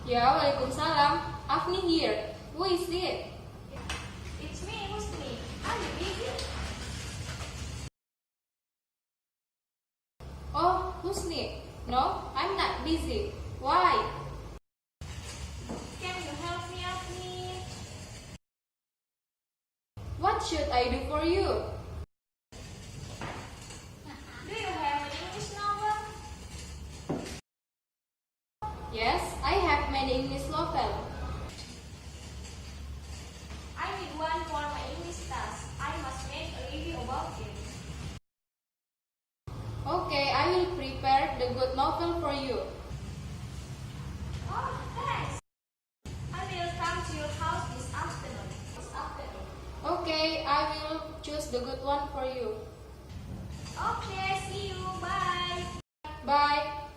Ya, Waalaikumsalam. Afni here. Who is it? It's me, Husni. Are you busy? Oh, Husni. No, I'm not busy. Why? Can you help me, Afni? What should I do for you? Do you have an English novel? Yes, I have many English novels. I need one for my English class. I must make a review about it. Okay, I will prepare the good novel for you. Oh, thanks. I will come to your house this afternoon. Okay, I will choose the good one for you. Okay, see you. Bye. Bye.